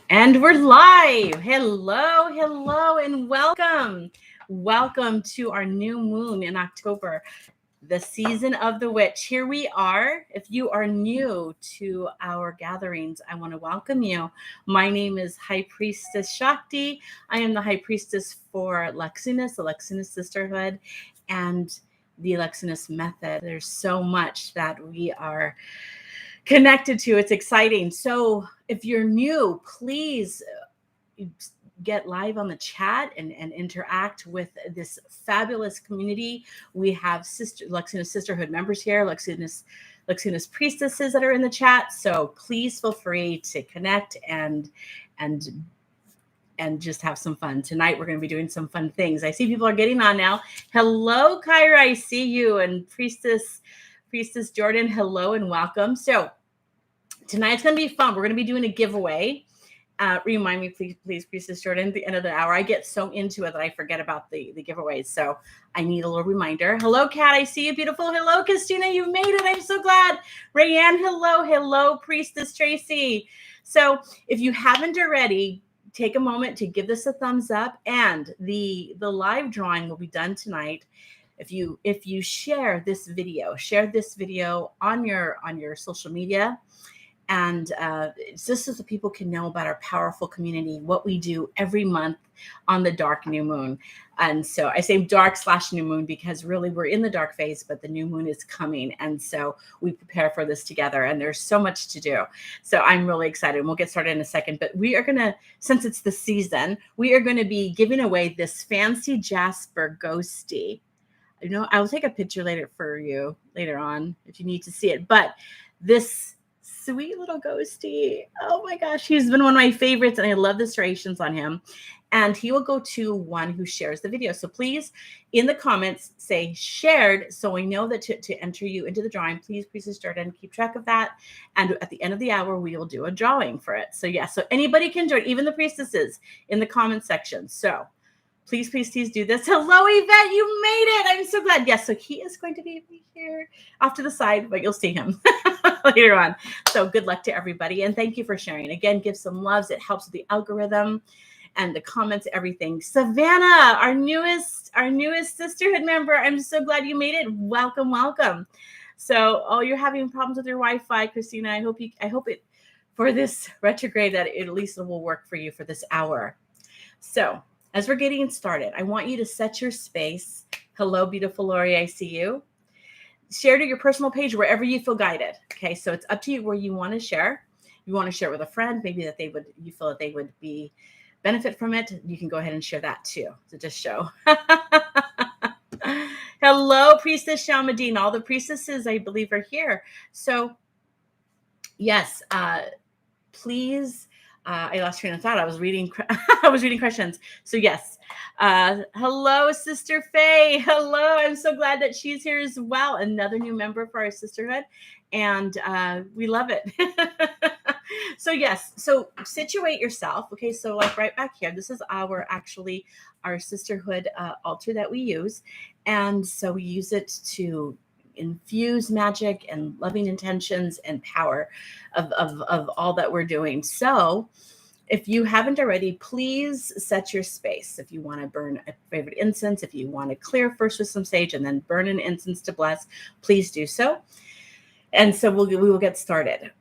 And we're live. Hello, hello, and welcome. Welcome to our new moon in October, the season of the witch. Here we are. If you are new to our gatherings, I want to welcome you. My name is High Priestess Shakti. I am the High Priestess for Luxunis, the Luxunis Sisterhood, and the Luxunis Method. There's so much that we are connected to. It's exciting. So if you're new, please get live on the chat and interact with this fabulous community. We have Luxunis Sisterhood members here, Luxunis priestesses that are in the chat. So please feel free to connect and just have some fun. Tonight, we're going to be doing some fun things. I see people are getting on now. Hello, Kyra. I see you. And Priestess Jordan, hello and welcome. So tonight's going to be fun. We're going to be doing a giveaway. Remind me, please, Priestess Jordan, at the end of the hour. I get so into it that I forget about the giveaways. So I need a little reminder. Hello, Kat. I see you. Beautiful. Hello, Christina. You've made it. I'm so glad. Rayanne, hello. Hello, Priestess Tracy. So if you haven't already, take a moment to give this a thumbs up. And the live drawing will be done tonight. If you share this video on your social media. And just so that people can know about our powerful community, what we do every month on the dark new moon. And so I say dark/new moon because really we're in the dark phase, but the new moon is coming. And so we prepare for this together and there's so much to do. So I'm really excited. We'll get started in a second, but we are going to, since it's the season, we are going to be giving away this fancy Jasper ghosty. I'll take a picture later for you later on if you need to see it, but this sweet little ghosty. Oh my gosh, he's been one of my favorites and I love the serrations on him. And he will go to one who shares the video. So please, in the comments, say shared so we know that to enter you into the drawing. Please, Priestess Jordan, keep track of that. And at the end of the hour, we will do a drawing for it. So so anybody can join, even the priestesses in the comment section. So please do this. Hello, Yvette. You made it. I'm so glad. Yes, so he is going to be here off to the side, but you'll see him later on. So good luck to everybody. And thank you for sharing. Again, give some loves. It helps with the algorithm and the comments, everything. Savannah, our newest sisterhood member. I'm so glad you made it. Welcome, welcome. So, you're having problems with your Wi-Fi, Christina. I hope it for this retrograde that it at least will work for you for this hour. So, as we're getting started, I want you to set your space. Hello, beautiful Lori, I see you. Share to your personal page wherever you feel guided. Okay, so it's up to you where you want to share. You want to share with a friend, maybe you feel that they would be benefit from it. You can go ahead and share that too. So just show. Hello, Priestess Shalmadine. All the priestesses, I believe, are here. So yes, please. I lost train of thought. I was reading questions. So yes. Hello, Sister Faye. Hello. I'm so glad that she's here as well. Another new member for our sisterhood. And we love it. So yes. So situate yourself. Okay. So like right back here, this is our sisterhood altar that we use. And so we use it to infuse magic and loving intentions and power of all that we're doing. So if you haven't already, please set your space. If you want to burn a favorite incense, if you want to clear first with some sage and then burn an incense to bless, please do so. And so we will get started.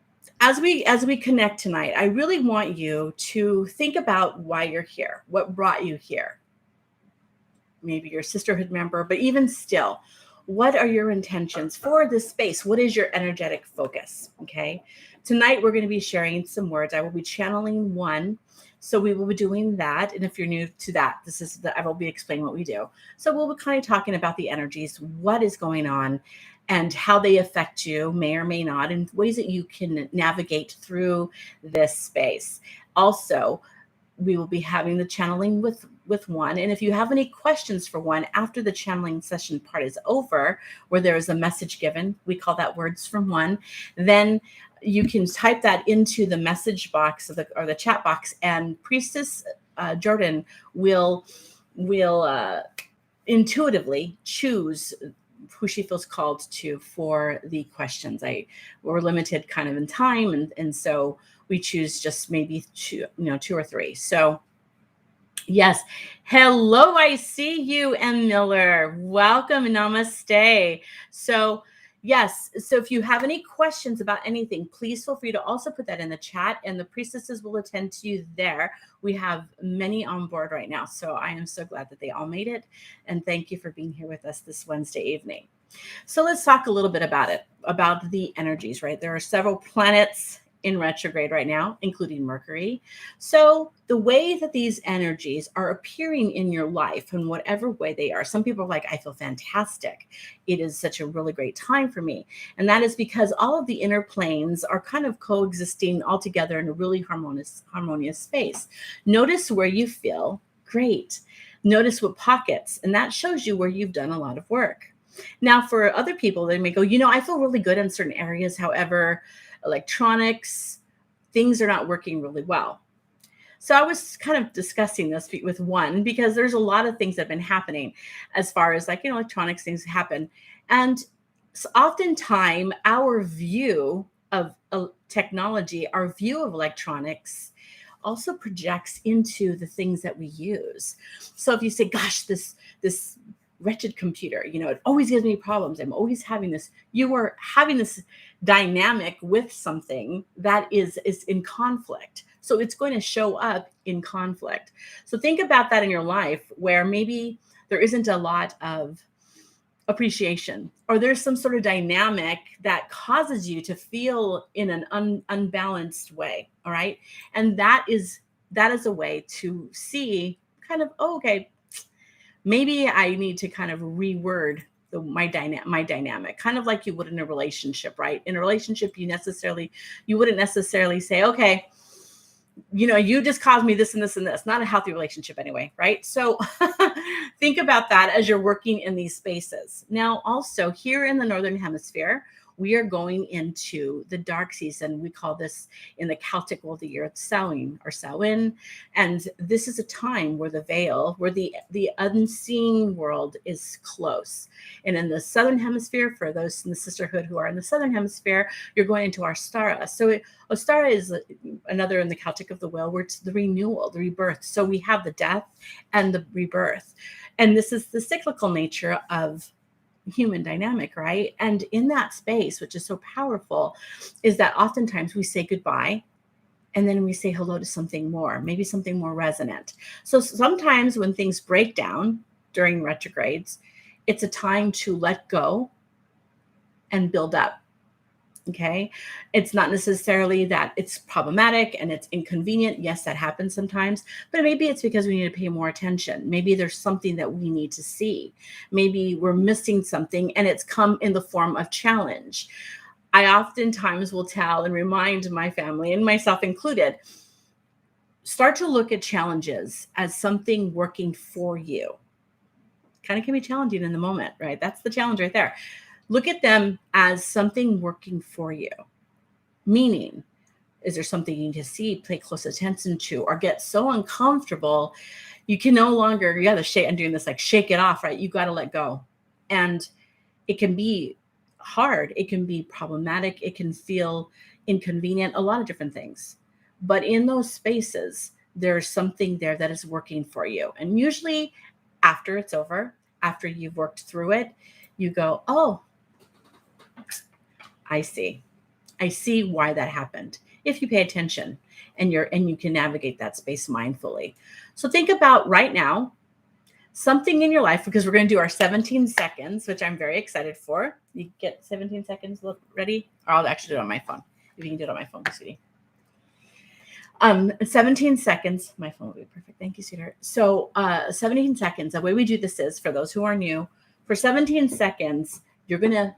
As we connect tonight, I really want you to think about why you're here, what brought you here. Maybe you're a sisterhood member, but even still, what are your intentions for this space? What is your energetic focus? Okay. Tonight, we're going to be sharing some words. I will be channeling one. So we will be doing that. And if you're new to that, I will be explaining what we do. So we'll be kind of talking about the energies, what is going on and how they affect you, may or may not, and ways that you can navigate through this space. Also, we will be having the channeling with one. And if you have any questions for one after the channeling session part is over, where there is a message given, we call that words from one, then you can type that into the message box or the chat box, and Priestess Jordan will intuitively choose who she feels called to for the questions. We're limited kind of in time, and so we choose just maybe two or three. So yes. Hello, I see you, M. Miller. Welcome. Namaste. So, yes. So, if you have any questions about anything, please feel free to also put that in the chat, and the priestesses will attend to you there. We have many on board right now. So, I am so glad that they all made it. And thank you for being here with us this Wednesday evening. So, let's talk a little bit about the energies, right? There are several planets in retrograde right now, including Mercury. So the way that these energies are appearing in your life, in whatever way they are, some people are like, I feel fantastic. It is such a really great time for me. And that is because all of the inner planes are kind of coexisting all together in a really harmonious space. Notice where you feel great. Notice what pockets, and that shows you where you've done a lot of work. Now, for other people, they may go, I feel really good in certain areas. However, electronics, things are not working really well. So I was kind of discussing this with one, because there's a lot of things that have been happening as far as electronics things happen. And oftentimes our view of technology, our view of electronics also projects into the things that we use. So if you say, gosh, this wretched computer, it always gives me problems. I'm always having this. You are having this dynamic with something that is in conflict. So it's going to show up in conflict. So think about that in your life, where maybe there isn't a lot of appreciation, or there's some sort of dynamic that causes you to feel in an unbalanced way. All right. And that is a way to see kind of, okay, maybe I need to kind of reword my dynamic, kind of like you would in a relationship, right? In a relationship, you wouldn't necessarily say, okay, you just caused me this and this and this. Not a healthy relationship anyway, right? So think about that as you're working in these spaces. Now, also here in the Northern Hemisphere, we are going into the dark season. We call this in the Celtic world the year of Samhain or Samhain. And this is a time where the veil, where the unseen world is close. And in the Southern Hemisphere, for those in the sisterhood who are in the Southern Hemisphere, you're going into Ostara. So Ostara is another in the Celtic of the whale, where it's the renewal, the rebirth. So we have the death and the rebirth. And this is the cyclical nature of human dynamic, right? And in that space, which is so powerful, is that oftentimes we say goodbye and then we say hello to something more, maybe something more resonant. So sometimes when things break down during retrogrades, it's a time to let go and build up. Okay. It's not necessarily that it's problematic and it's inconvenient. Yes, that happens sometimes, but maybe it's because we need to pay more attention. Maybe there's something that we need to see. Maybe we're missing something and it's come in the form of challenge. I oftentimes will tell and remind my family, and myself included, start to look at challenges as something working for you. Kind of can be challenging in the moment, right? That's the challenge right there. Look at them as something working for you. Meaning, is there something you need to see, pay close attention to, or get so uncomfortable, you can no longer, you got to shake, I'm doing this like shake it off, right? You got to let go. And it can be hard. It can be problematic. It can feel inconvenient, a lot of different things. But in those spaces, there's something there that is working for you. And usually after it's over, after you've worked through it, you go, oh, I see why that happened. If you pay attention and you can navigate that space mindfully. So think about right now, something in your life, because we're going to do our 17 seconds, which I'm very excited for. You get 17 seconds ready? Or I'll actually do it on my phone. If you can do it on my phone, sweetie. 17 seconds. My phone will be perfect. Thank you, sweetheart. So 17 seconds. The way we do this is, for those who are new, for 17 seconds, you're going to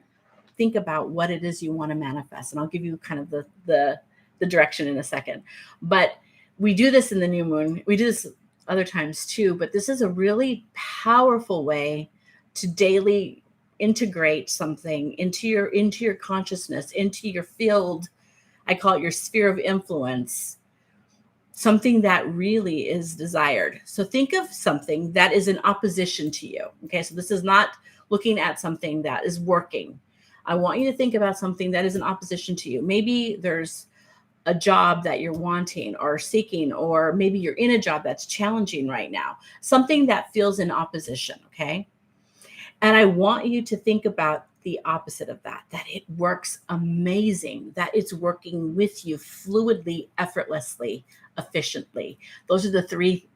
think about what it is you want to manifest. And I'll give you kind of the direction in a second. But we do this in the new moon. We do this other times too, but this is a really powerful way to daily integrate something into your consciousness, into your field. I call it your sphere of influence, something that really is desired. So think of something that is in opposition to you. Okay. So this is not looking at something that is working. I want you to think about something that is in opposition to you. Maybe there's a job that you're wanting or seeking, or maybe you're in a job that's challenging right now, something that feels in opposition, okay? And I want you to think about the opposite of that, that it works amazing, that it's working with you fluidly, effortlessly, efficiently. Those are the three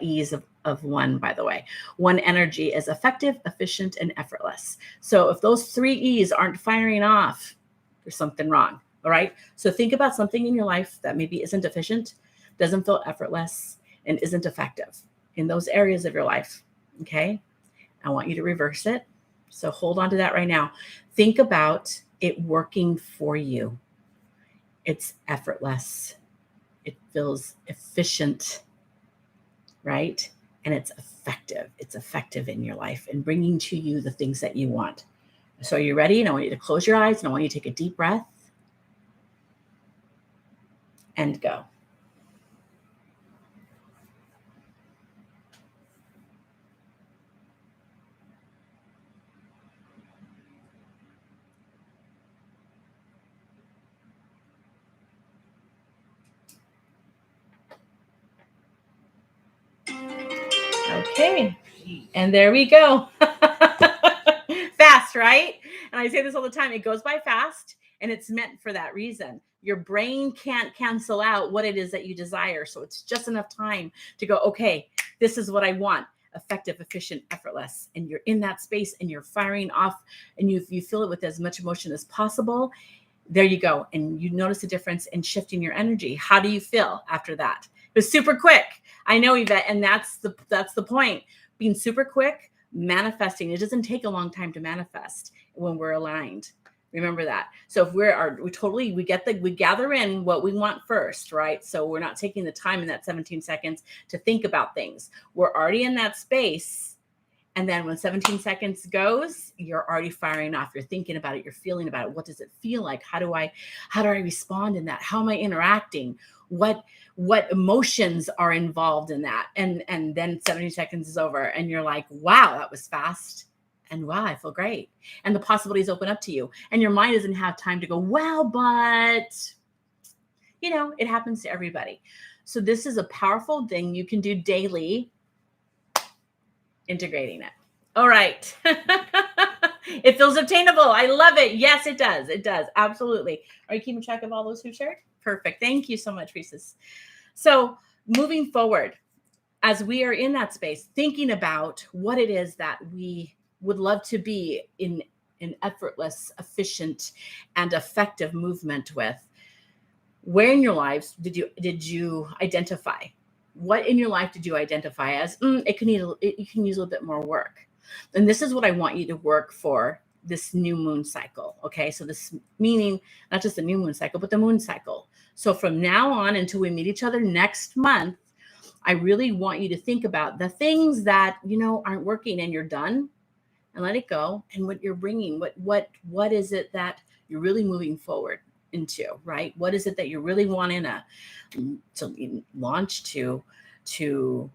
E's of one, by the way. One energy is effective, efficient, and effortless. So if those three E's aren't firing off, there's something wrong. All right. So think about something in your life that maybe isn't efficient, doesn't feel effortless, and isn't effective in those areas of your life. Okay. I want you to reverse it. So hold on to that right now. Think about it working for you. It's effortless. It feels efficient, right? And it's effective. It's effective in your life and bringing to you the things that you want. So are you ready? And I want you to close your eyes and I want you to take a deep breath and go. Okay. And there we go. Fast, right? And I say this all the time. It goes by fast and it's meant for that reason. Your brain can't cancel out what it is that you desire. So it's just enough time to go, okay, this is what I want. Effective, efficient, effortless. And you're in that space and you're firing off and you feel it with as much emotion as possible. There you go. And you notice a difference in shifting your energy. How do you feel after that? It was super quick. I know, Yvette, and that's the point. Being super quick, manifesting. It doesn't take a long time to manifest when we're aligned. Remember that. So if we gather in what we want first, right? So we're not taking the time in that 17 seconds to think about things. We're already in that space. And then when 17 seconds goes, you're already firing off. You're thinking about it. You're feeling about it. What does it feel like? How do I respond in that? How am I interacting? What emotions are involved in that? And then 17 seconds is over and you're like, wow, that was fast. And wow, I feel great. And the possibilities open up to you. And your mind doesn't have time to go, well, but it happens to everybody. So this is a powerful thing you can do daily, integrating it. All right. It feels obtainable. I love it. Yes, it does. It does. Absolutely. Are you keeping track of all those who shared? Perfect. Thank you so much, Priestess. So moving forward, as we are in that space, thinking about what it is that we would love to be in an effortless, efficient, and effective movement with, where in your lives did you identify? What in your life did you identify as, you can use a little bit more work? And this is what I want you to work for this new moon cycle. Okay. So this meaning not just the new moon cycle, but the moon cycle. So from now on until we meet each other next month, I really want you to think about the things that, aren't working and you're done, and let it go. And what you're bringing, what is it that you're really moving forward into, right? What is it that you really want to launch to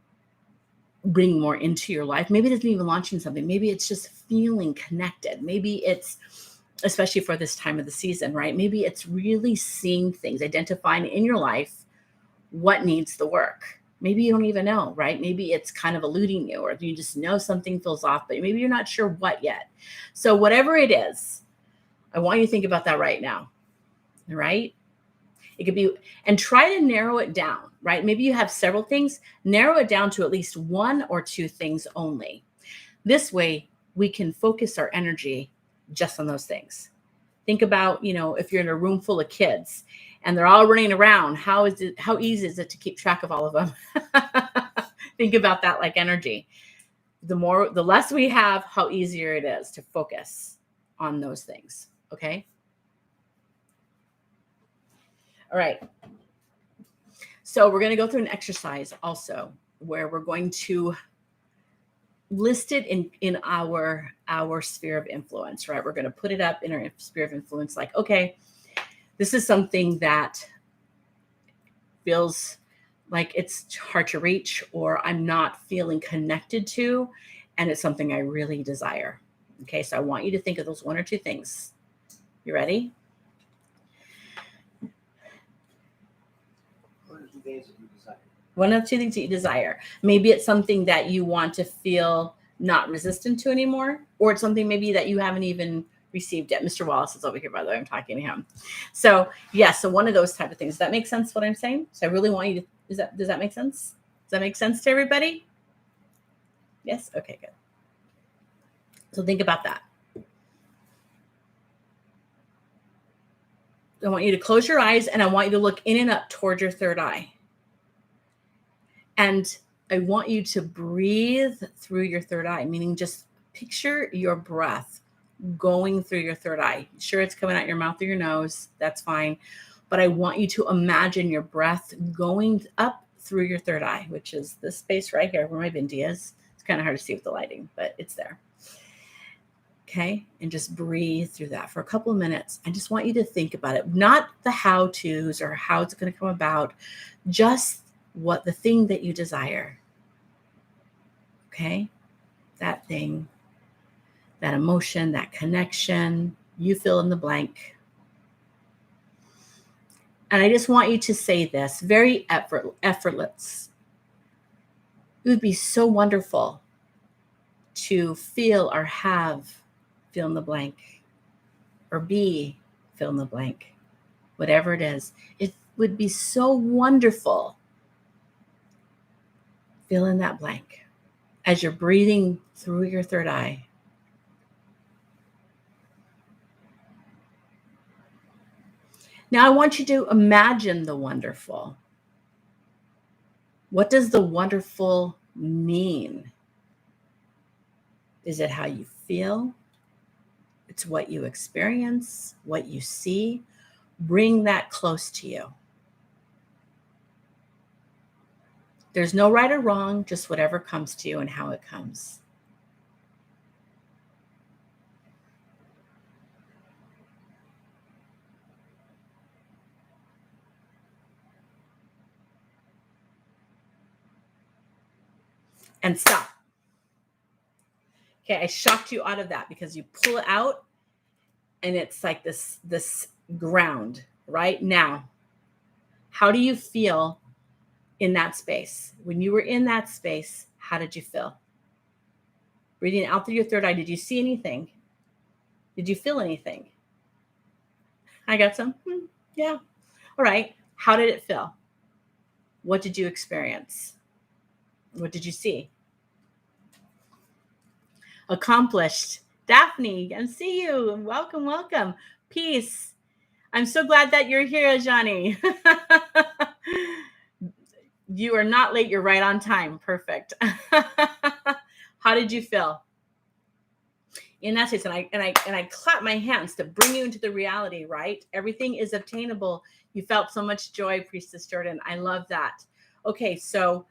bring more into your life? Maybe it isn't even launching something. Maybe it's just feeling connected. Maybe it's, especially for this time of the season, right? Maybe it's really seeing things, identifying in your life what needs the work. Maybe you don't even know, right? Maybe it's kind of eluding you, or you just know something feels off, but maybe you're not sure what yet. So whatever it is, I want you to think about that right now, right? It could be, and try to narrow it down, right? Maybe you have several things, narrow it down to at least one or two things only. This way we can focus our energy just on those things. Think about, if you're in a room full of kids and they're all running around, how easy is it to keep track of all of them? Think about that like energy. The less we have, how easier it is to focus on those things. Okay. All right. So we're going to go through an exercise also where we're going to list it in our sphere of influence, right? We're going to put it up in our sphere of influence. Like, okay, this is something that feels like it's hard to reach, or I'm not feeling connected to, and it's something I really desire. Okay. So I want you to think of those one or two things. You ready? things that you desire. One of the two things that you desire. Maybe it's something that you want to feel not resistant to anymore, or it's something maybe that you haven't even received yet. Mr. Wallace is over here, by the way. I'm talking to him. So so one of those type of things. Does that make sense what I'm saying? So I really want you to, does that make sense? Does that make sense to everybody? Yes? Okay, good. So think about that. I want you to close your eyes and I want you to look in and up toward your third eye. And I want you to breathe through your third eye, meaning just picture your breath going through your third eye. Sure, it's coming out your mouth or your nose. That's fine. But I want you to imagine your breath going up through your third eye, which is this space right here where my bindi is. It's kind of hard to see with the lighting, but it's there. Okay. And just breathe through that for a couple of minutes. I just want you to think about it, not the how-tos or how it's going to come about, just what the thing that you desire. Okay. That thing, that emotion, that connection, you fill in the blank. And I just want you to say this, very effortless. It would be so wonderful to feel or have fill in the blank, or be fill in the blank, whatever it is. It would be so wonderful. Fill in that blank as you're breathing through your third eye. Now I want you to imagine the wonderful. What does the wonderful mean? Is it how you feel? It's what you experience, what you see. Bring that close to you. There's no right or wrong, just whatever comes to you and how it comes. And stop. Okay, I shocked you out of that because you pull it out and it's like this ground right now. How do you feel in that space? When you were in that space, how did you feel? Breathing out through your third eye, did you see anything? Did you feel anything? I got some. Yeah. All right. How did it feel? What did you experience? What did you see? Accomplished. Daphne, I see you. Welcome, welcome. Peace. I'm so glad that you're here, Johnny. You are not late. You're right on time. Perfect. How did you feel in that space? And I clap my hands to bring you into the reality, right? Everything is obtainable. You felt so much joy, Priestess Jordan. I love that. Okay, so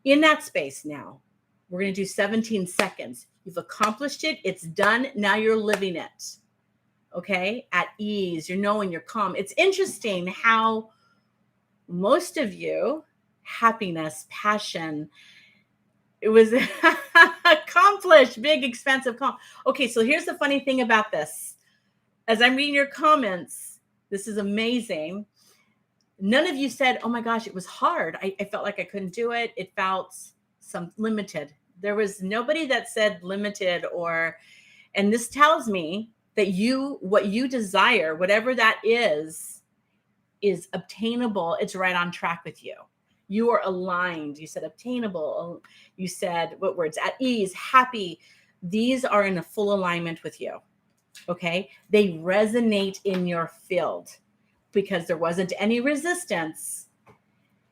in that space now, we're going to do 17 seconds. You've accomplished it. It's done. Now you're living it. Okay, at ease. You're knowing, you're calm. It's interesting how most of you, happiness, passion, it was accomplished, big, expensive calm. Okay, so here's the funny thing about this. As I'm reading your comments, this is amazing. None of you said, oh my gosh, it was hard. I felt like I couldn't do it. It felt some limited. There was nobody that said limited and this tells me that what you desire, whatever that is obtainable. It's right on track with you. You are aligned. You said obtainable. You said what words? At ease, happy. These are in a full alignment with you. Okay. They resonate in your field because there wasn't any resistance.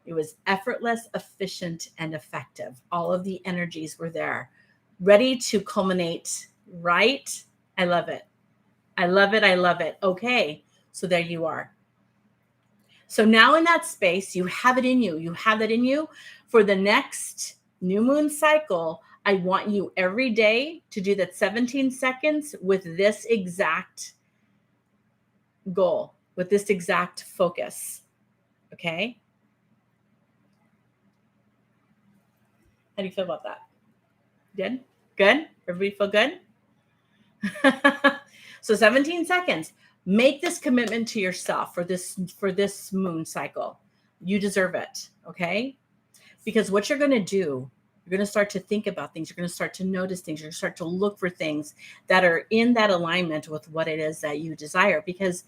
It was effortless, efficient, and effective. All of the energies were there, ready to culminate, right? I love it. I love it. I love it. Okay, so there you are. So now in that space, you have it in you. You have it in you. For the next new moon cycle, I want you every day to do that 17 seconds with this exact goal, with this exact focus. Okay? How do you feel about that? Good? Good? Everybody feel good? So 17 seconds. Make this commitment to yourself for this moon cycle. You deserve it. Okay. Because what you're going to do, you're going to start to think about things. You're going to start to notice things. You're going to start to look for things that are in that alignment with what it is that you desire, because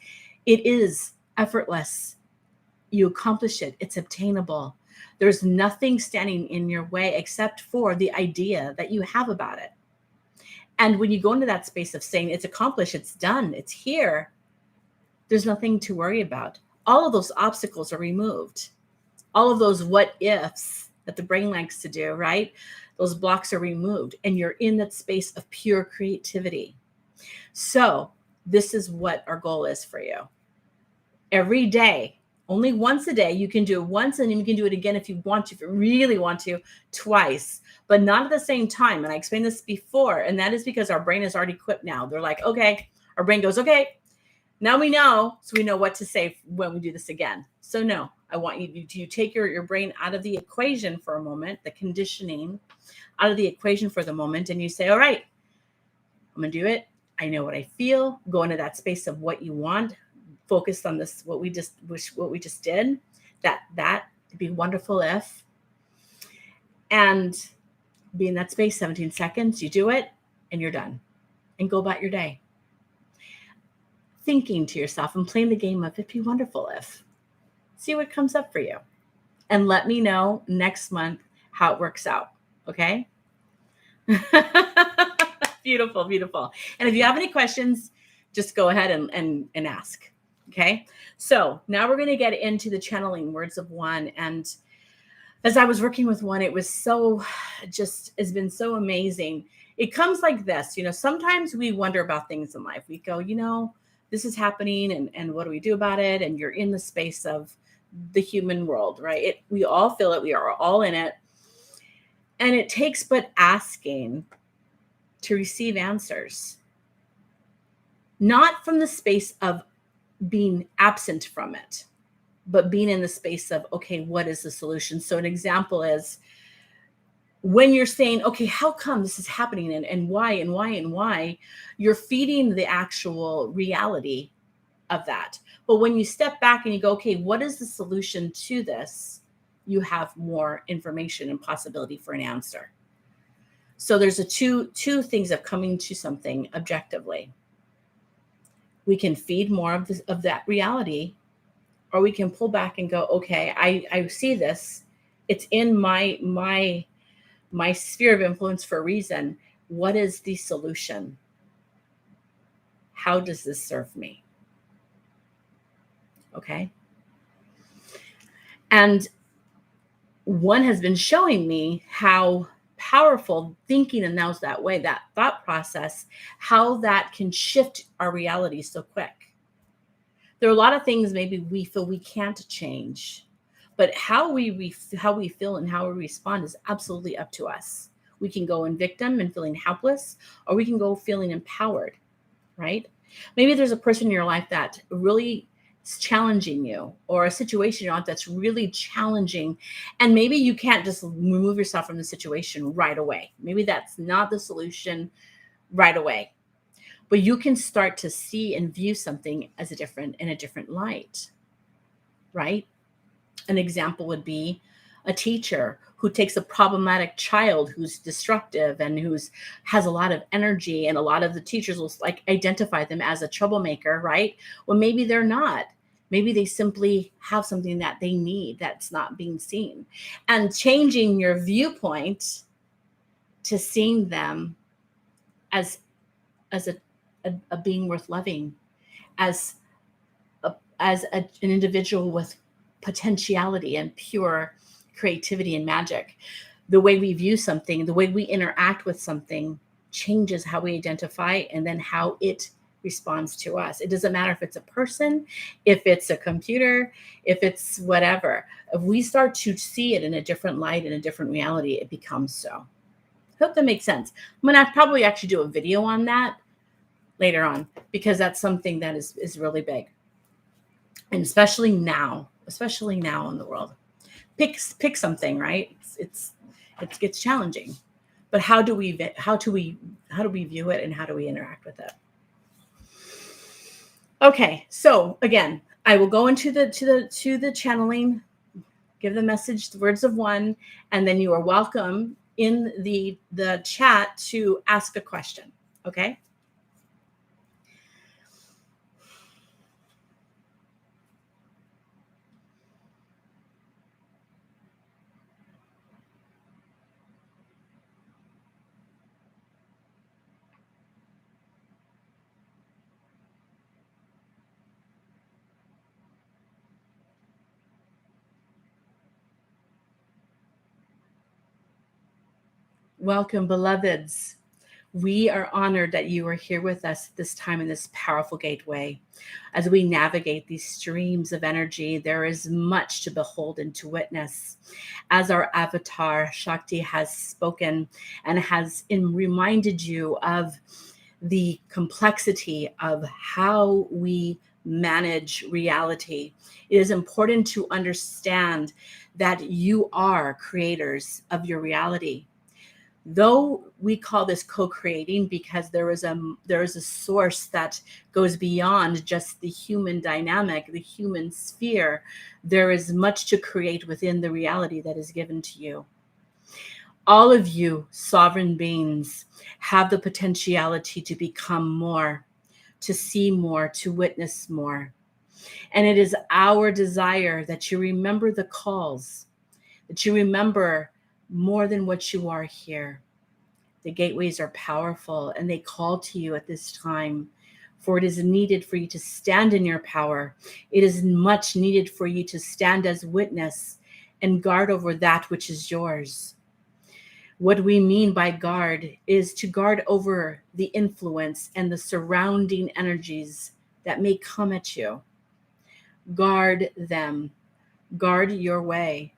it is effortless. You accomplish it. It's obtainable. There's nothing standing in your way except for the idea that you have about it. And when you go into that space of saying it's accomplished, it's done, it's here, there's nothing to worry about. All of those obstacles are removed. All of those what ifs that the brain likes to do, right? Those blocks are removed, and you're in that space of pure creativity. So this is what our goal is for you. Every day, only once a day. You can do it once, and then you can do it again if you want to, if you really want to, twice, but not at the same time. And I explained this before, and that is because our brain is already equipped now. They're like, okay, our brain goes, okay, now we know, so we know what to say when we do this again. So no, I want you to take your brain out of the equation for a moment, the conditioning out of the equation for the moment, and you say, all right, I'm going to do it. I know what I feel. Go into that space of what you want. Focused on this, what we just did. That'd be wonderful if. And be in that space, 17 seconds, you do it, and you're done. And go about your day. Thinking to yourself and playing the game of it'd be wonderful if. See what comes up for you. And let me know next month how it works out. Okay? Beautiful, beautiful. And if you have any questions, just go ahead and ask. Okay? So now we're going to get into the channeling words of one. And as I was working with one, it was it's been so amazing. It comes like this, sometimes we wonder about things in life. We go, this is happening and what do we do about it? And you're in the space of the human world, right? We all feel it. We are all in it. And it takes but asking to receive answers, not from the space of being absent from it, but being in the space of, okay, what is the solution? So an example is when you're saying, okay, how come this is happening and why, you're feeding the actual reality of that. But when you step back and you go, okay, what is the solution to this? You have more information and possibility for an answer. So there's two things of coming to something objectively. We can feed more of that reality, or we can pull back and go, okay, I see this. It's in my sphere of influence for a reason. What is the solution? How does this serve me? Okay. And one has been showing me how powerful thinking and now's that way, that thought process, how that can shift our reality so quick. There are a lot of things maybe we feel we can't change, but how we feel and how we respond is absolutely up to us. We can go in victim and feeling helpless, or we can go feeling empowered, right? Maybe there's a person in your life that really is challenging you, or a situation you're on that's really challenging. And maybe you can't just remove yourself from the situation right away. Maybe that's not the solution right away. But you can start to see and view something as in a different light, right? An example would be a teacher who takes a problematic child who's destructive and has a lot of energy, and a lot of the teachers will identify them as a troublemaker, right? Well, maybe they're not. Maybe they simply have something that they need that's not being seen. And changing your viewpoint to seeing them as a being worth loving, as an individual with potentiality and pure creativity and magic. The way we view something, the way we interact with something changes how we identify and then how it responds to us. It doesn't matter if it's a person, if it's a computer, if it's whatever. If we start to see it in a different light, in a different reality, it becomes so. Hope that makes sense. I'm going to probably actually do a video on that later on, because that's something that is really big. And especially now in the world. Pick something, right? It gets challenging. But how do we view it, and how do we interact with it? Okay, so again, I will go into the channeling give the message, the words of one, and then you are welcome in the chat to ask a question. Okay? Welcome, beloveds. We are honored that you are here with us this time in this powerful gateway. As we navigate these streams of energy, there is much to behold and to witness. As our avatar, Shakti, has spoken and has reminded you of the complexity of how we manage reality, it is important to understand that you are creators of your reality. Though we call this co-creating because there is a source that goes beyond just the human dynamic, the human sphere, there is much to create within the reality that is given to you. All of you sovereign beings have the potentiality to become more, to see more, to witness more. And it is our desire that you remember the calls, that you remember more than what you are here. The gateways are powerful and they call to you at this time, for it is needed for you to stand in your power. It is much needed for you to stand as witness and guard over that which is yours. What we mean by guard is to guard over the influence and the surrounding energies that may come at you. Guard them. Guard your way.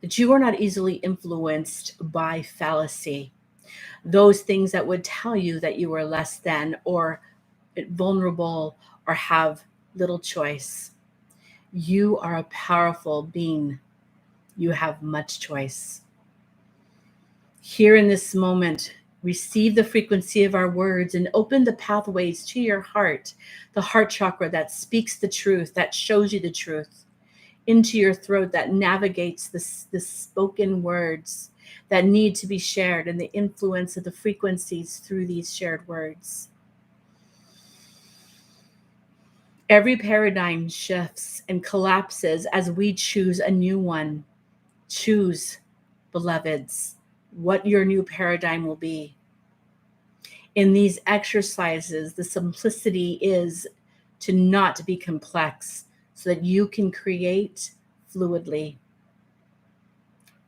That you are not easily influenced by fallacy. Those things that would tell you that you are less than or vulnerable or have little choice. You are a powerful being. You have much choice. Here in this moment, receive the frequency of our words and open the pathways to your heart, the heart chakra that speaks the truth, that shows you the truth, into your throat that navigates the spoken words that need to be shared and the influence of the frequencies through these shared words. Every paradigm shifts and collapses as we choose a new one. Choose, beloveds, what your new paradigm will be. In these exercises, the simplicity is to not be complex so that you can create fluidly.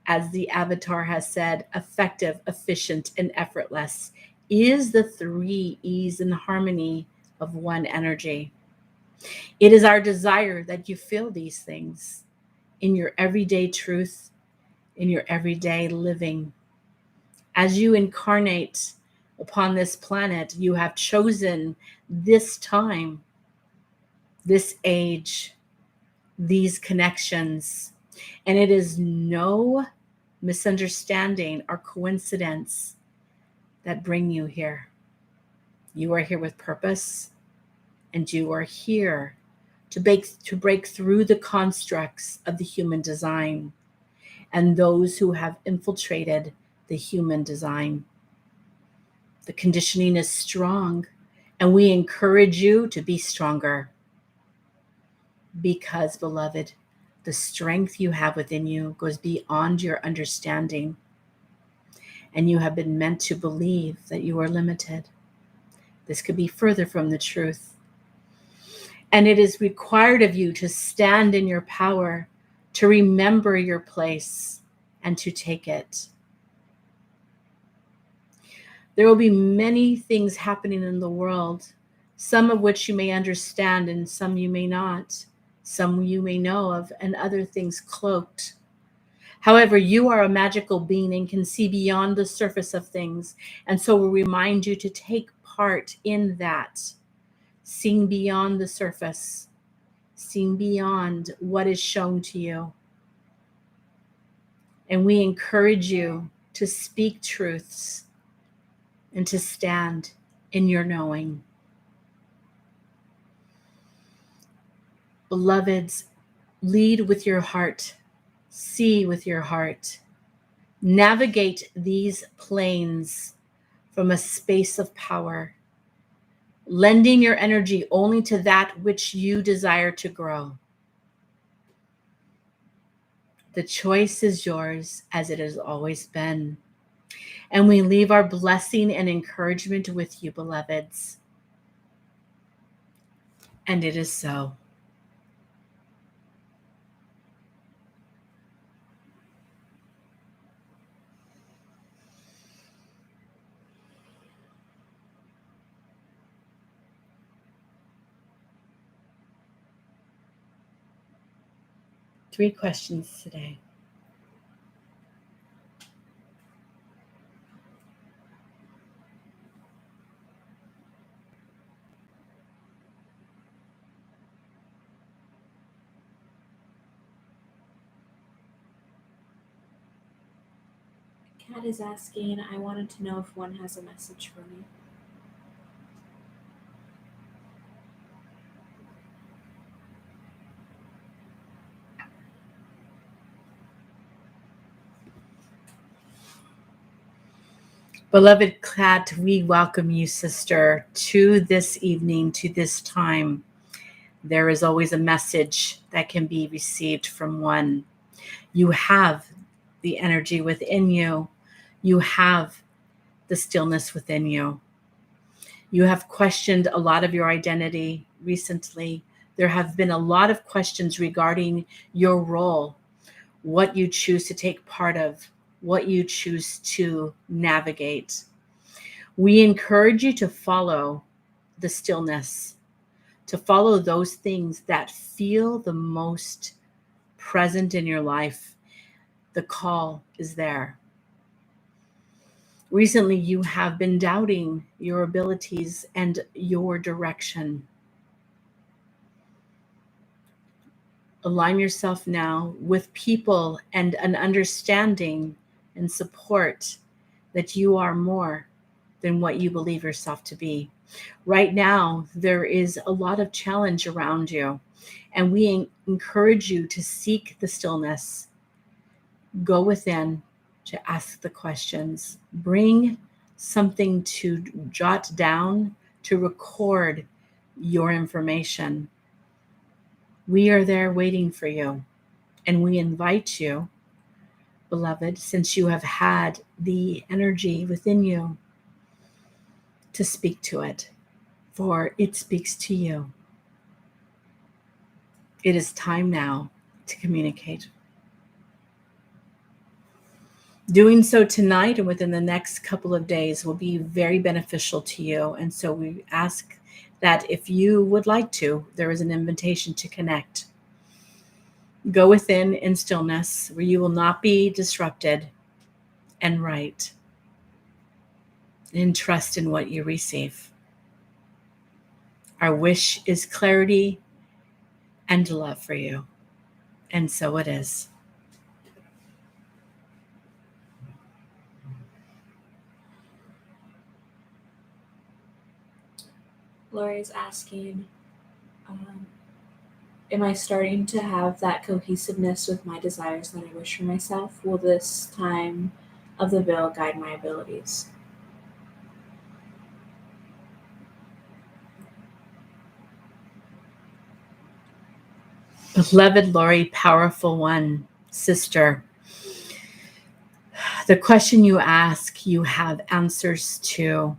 As the avatar has said, effective, efficient, and effortless is the 3 E's in harmony of one energy. It is our desire that you feel these things in your everyday truth, in your everyday living. As you incarnate upon this planet, you have chosen this time, this age, these connections, and it is no misunderstanding or coincidence that bring you here. You are here with purpose, and you are here to break through the constructs of the human design and those who have infiltrated the human design. The conditioning is strong, and we encourage you to be stronger because, beloved, the strength you have within you goes beyond your understanding, and you have been meant to believe that you are limited. This could be further from the truth. And it is required of you to stand in your power, to remember your place, and to take it. There will be many things happening in the world, some of which you may understand and some you may not. Some you may know of and other things cloaked. However, you are a magical being and can see beyond the surface of things. And so we remind you to take part in that, seeing beyond the surface, seeing beyond what is shown to you. And we encourage you to speak truths and to stand in your knowing. Beloveds, lead with your heart. See with your heart. Navigate these planes from a space of power, lending your energy only to that which you desire to grow. The choice is yours, as it has always been. And we leave our blessing and encouragement with you, beloveds. And it is so. Three questions today. Kat is asking, I wanted to know if one has a message for me. Beloved Kat, we welcome you, sister, to this evening, to this time. There is always a message that can be received from one. You have the energy within you. You have the stillness within you. You have questioned a lot of your identity recently. There have been a lot of questions regarding your role, what you choose to take part of, what you choose to navigate. We encourage you to follow the stillness, to follow those things that feel the most present in your life. The call is there. Recently, you have been doubting your abilities and your direction. Align yourself now with people and an understanding and support that you are more than what you believe yourself to be. Right now, there is a lot of challenge around you, and we encourage you to seek the stillness. Go within to ask the questions. Bring something to jot down, to record your information. We are there waiting for you, and we invite you, beloved, since you have had the energy within you, to speak to it, for it speaks to you. It is time now to communicate. Doing so tonight and within the next couple of days will be very beneficial to you. And so we ask that if you would like to, there is an invitation to connect. Go within in stillness where you will not be disrupted, and write and trust in what you receive. Our wish is clarity and love for you. And so it is. Lori is asking, am I starting to have that cohesiveness with my desires that I wish for myself? Will this time of the veil guide my abilities? Beloved Lori, powerful one, sister, the question you ask, you have answers to.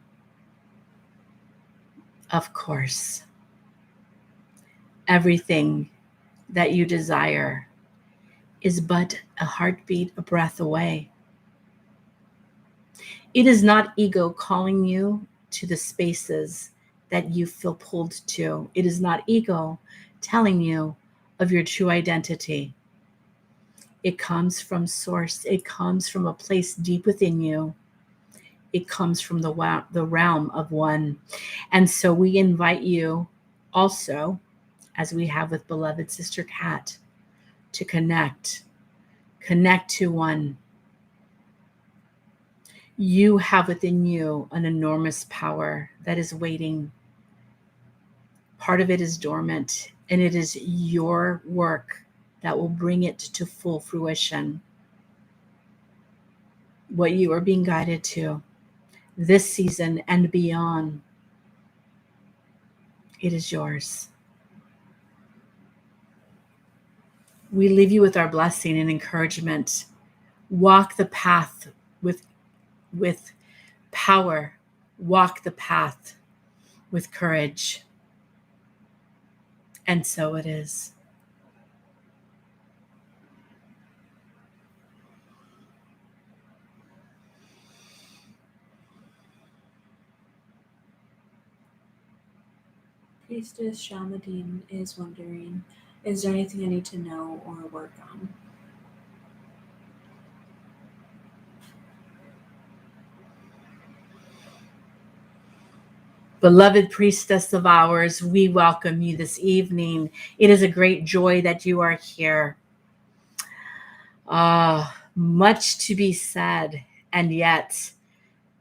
Of course, everything that you desire is but a heartbeat, a breath away. It is not ego calling you to the spaces that you feel pulled to. It is not ego telling you of your true identity. It comes from source. It comes from a place deep within you. It comes from the realm of one. And so we invite you also, as we have with beloved Sister Kat, to connect to one. You have within you an enormous power that is waiting. Part of it is dormant, and it is your work that will bring it to full fruition. What you are being guided to this season and beyond, it is yours. We leave you with our blessing and encouragement. Walk the path with power. Walk the path with courage. And so it is. Priestess Shamadine is wondering, is there anything I need to know or work on? Beloved priestess of ours, we welcome you this evening. It is a great joy that you are here. Much to be said, and yet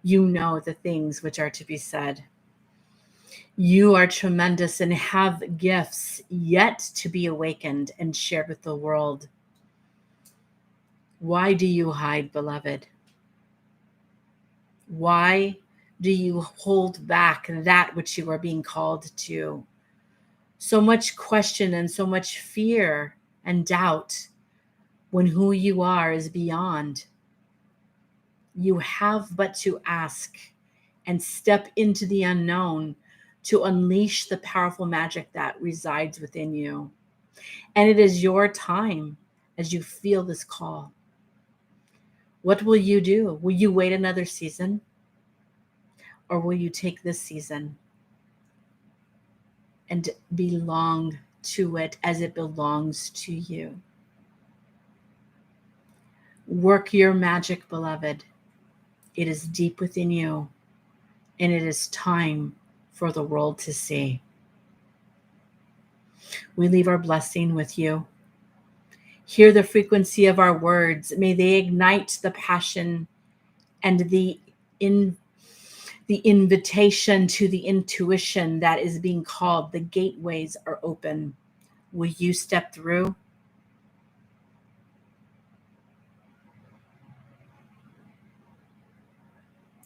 you know the things which are to be said. You are tremendous and have gifts yet to be awakened and shared with the world. Why do you hide, beloved? Why do you hold back that which you are being called to? So much question and so much fear and doubt when who you are is beyond. You have but to ask and step into the unknown to unleash the powerful magic that resides within you. And it is your time as you feel this call. What will you do? Will you wait another season? Or will you take this season and belong to it as it belongs to you? Work your magic, beloved. It is deep within you, and it is time for the world to see. We leave our blessing with you. Hear the frequency of our words. May they ignite the passion and the invitation to the intuition that is being called. The gateways are open. Will you step through?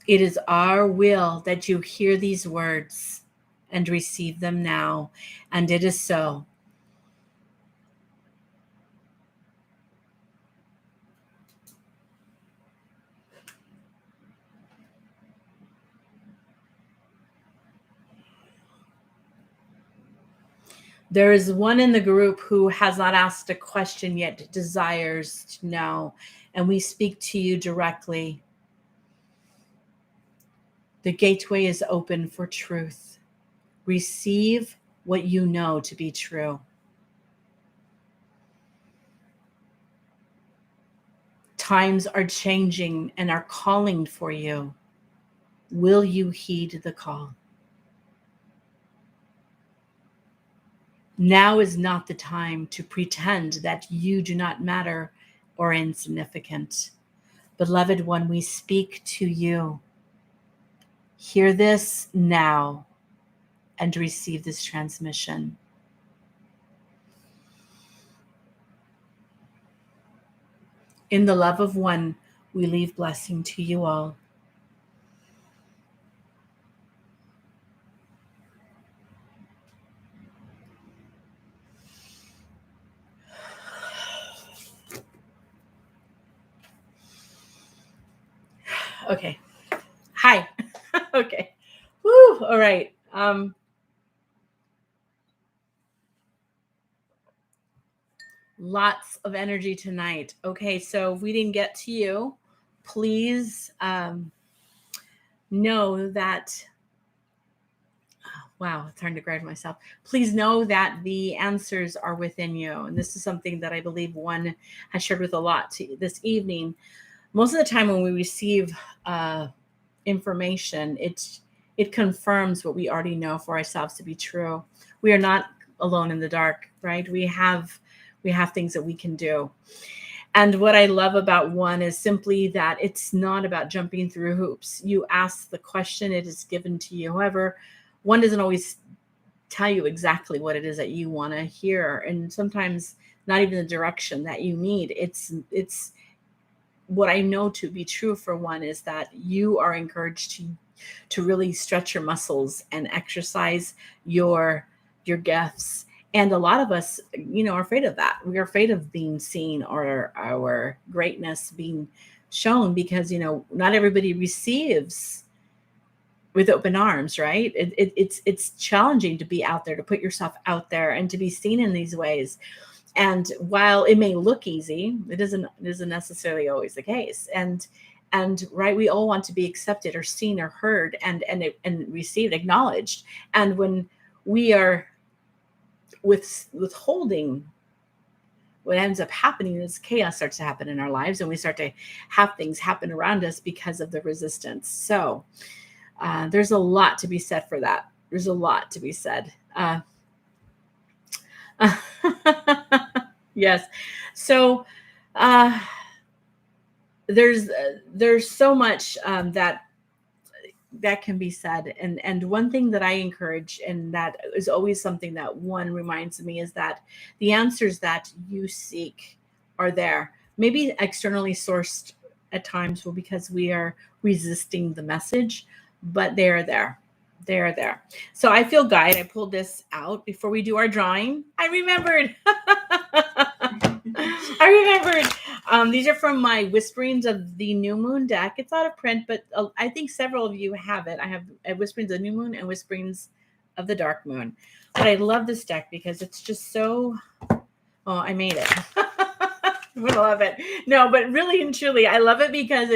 It is our will that you hear these words and receive them now. And it is so. There is one in the group who has not asked a question yet, desires to know, and we speak to you directly. The gateway is open for truth. Receive what you know to be true. Times are changing and are calling for you. Will you heed the call? Now is not the time to pretend that you do not matter or insignificant. Beloved one, we speak to you. Hear this now and receive this transmission. In the love of one, we leave blessing to you all. Okay. Hi. Okay. Woo. All right. Lots of energy tonight. Okay, so if we didn't get to you, please know that, wow, it's hard to grab myself. Please know that the answers are within you. And this is something that I believe one has shared with a lot this evening. Most of the time when we receive information, it confirms what we already know for ourselves to be true. We are not alone in the dark, right? We have things that we can do. And what I love about one is simply that it's not about jumping through hoops. You ask the question, it is given to you. However, one doesn't always tell you exactly what it is that you want to hear. And sometimes not even the direction that you need. It's what I know to be true, for one, is that you are encouraged to really stretch your muscles and exercise your gifts. And a lot of us, are afraid of that. We're afraid of being seen or our greatness being shown, because not everybody receives with open arms, right? It's challenging to be out there, to put yourself out there, and to be seen in these ways. And while it may look easy, it isn't necessarily always the case. And right, we all want to be accepted or seen or heard and received, acknowledged. And when we are withholding, what ends up happening is chaos starts to happen in our lives, and we start to have things happen around us because of the resistance. So there's a lot to be said for that. There's a lot to be said. Yes. So there's so much that can be said. And one thing that I encourage, and that is always something that one reminds me, is that the answers that you seek are there. Maybe externally sourced at times, because we are resisting the message, but they are there. They are there. So I feel guided. I pulled this out before we do our drawing. I remembered. These are from my Whisperings of the New Moon deck. It's out of print, but I think several of you have it. I have Whisperings of the New Moon and Whisperings of the Dark Moon. But I love this deck because it's just so... Oh, I made it. I love it. No, but really and truly, I love it because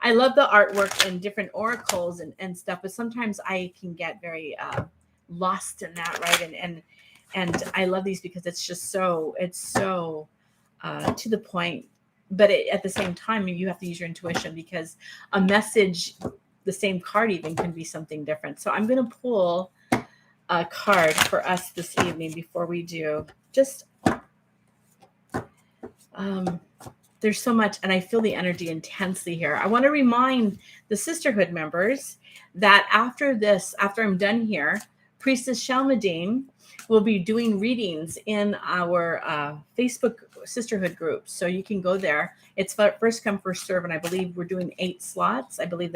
I love the artwork and different oracles and stuff. But sometimes I can get very lost in that, right? And I love these because it's so to the point. But at the same time, you have to use your intuition, because a message, the same card even, can be something different. So I'm going to pull a card for us this evening before we do. Just there's so much, and I feel the energy intensely here. I want to remind the sisterhood members that after I'm done here, Priestess Shalmadine will be doing readings in our Facebook sisterhood group. So you can go there. It's first come, first serve. And I believe we're doing 8 slots. I believe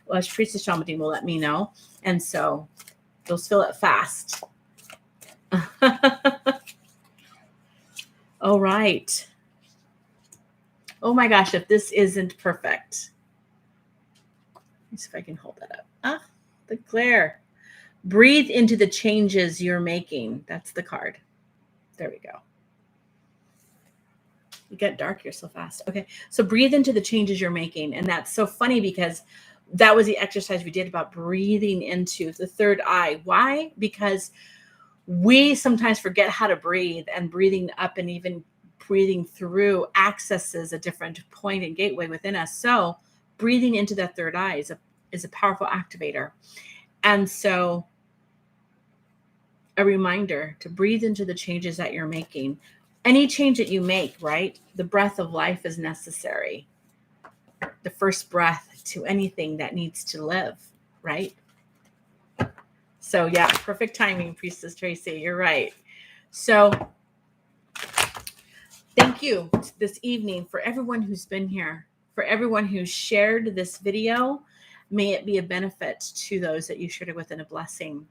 Priestess Shalmadine will let me know. And so they'll fill it fast. All right. Oh my gosh, if this isn't perfect. Let me see if I can hold that up. The glare. Breathe into the changes you're making. That's the card. There we go. You get dark here so fast. Okay, so breathe into the changes you're making. And that's so funny, because that was the exercise we did about breathing into the third eye. Why? Because we sometimes forget how to breathe, and breathing up and even breathing through accesses a different point and gateway within us. So breathing into that third eye is a powerful activator. And so a reminder to breathe into the changes that you're making. Any change that you make, right? The breath of life is necessary. The first breath to anything that needs to live, right? So yeah, perfect timing, Priestess Tracy. You're right. So thank you this evening for everyone who's been here, for everyone who shared this video. May it be a benefit to those that you shared it with, and a blessing.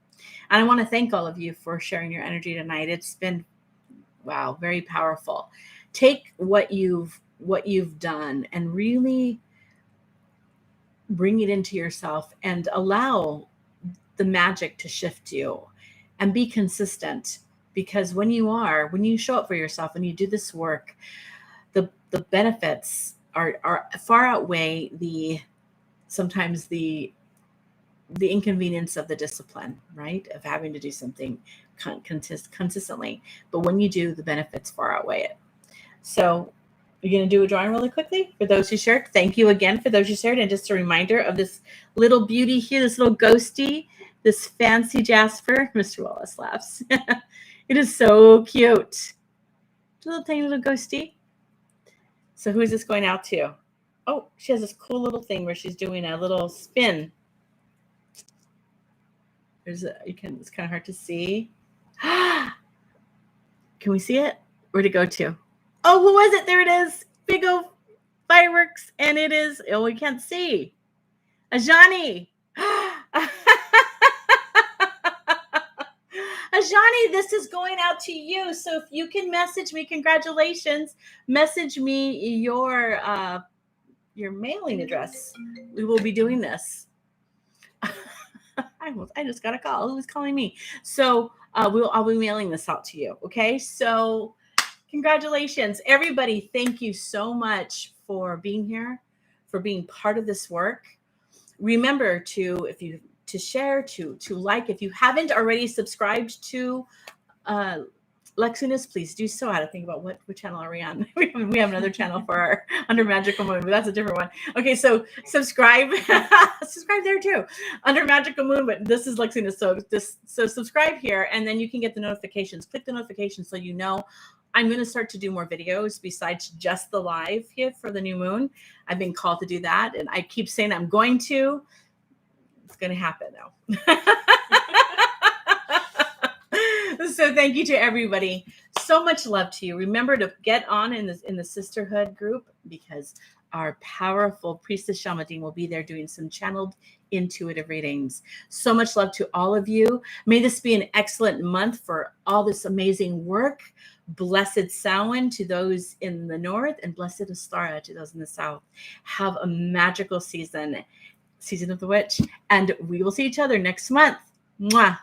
And I want to thank all of you for sharing your energy tonight. It's been, wow, very powerful. Take what you've done and really bring it into yourself, and allow the magic to shift you, and be consistent. Because when you show up for yourself and you do this work, the benefits are far outweigh sometimes the inconvenience of the discipline, right? Of having to do something consistently. But when you do, the benefits far outweigh it. So you're going to do a drawing really quickly for those who shared. Thank you again for those who shared. And just a reminder of this little beauty here, this little ghosty, this fancy Jasper. Mr. Wallace laughs. It is so cute. It's a little tiny little ghosty. So who is this going out to? Oh, she has this cool little thing where she's doing a little spin. It's kind of hard to see. Can we see it? Where'd it go to? Oh, who was it? There it is. Big old fireworks. And it is, oh, we can't see. Ajani. Ajani, this is going out to you. So if you can message me, congratulations. Message me your mailing address. We will be doing this. I just got a call. Who was calling me? So I'll be mailing this out to you. Okay. So congratulations, everybody. Thank you so much for being here, for being part of this work. Remember to share, to like. If you haven't already subscribed to Luxunis, please do so. I had to think about what channel are we on. We have another channel for our Under Magical Moon, but that's a different one. Okay, so subscribe. Subscribe there too. Under Magical Moon, but this is Luxunis. So subscribe here, and then you can get the notifications. Click the notifications so you know I'm going to start to do more videos besides just the live here for the new moon. I've been called to do that, and I keep saying I'm going to. It's going to happen though. So thank you to everybody. So much love to you. Remember to get on in the sisterhood group, because our powerful priestess Shamadine will be there doing some channeled intuitive readings. So much love to all of you. May this be an excellent month for all this amazing work. Blessed Samhain to those in the north, and blessed Astara to those in the south. Have a magical season of the witch, and we will see each other next month. Mwah.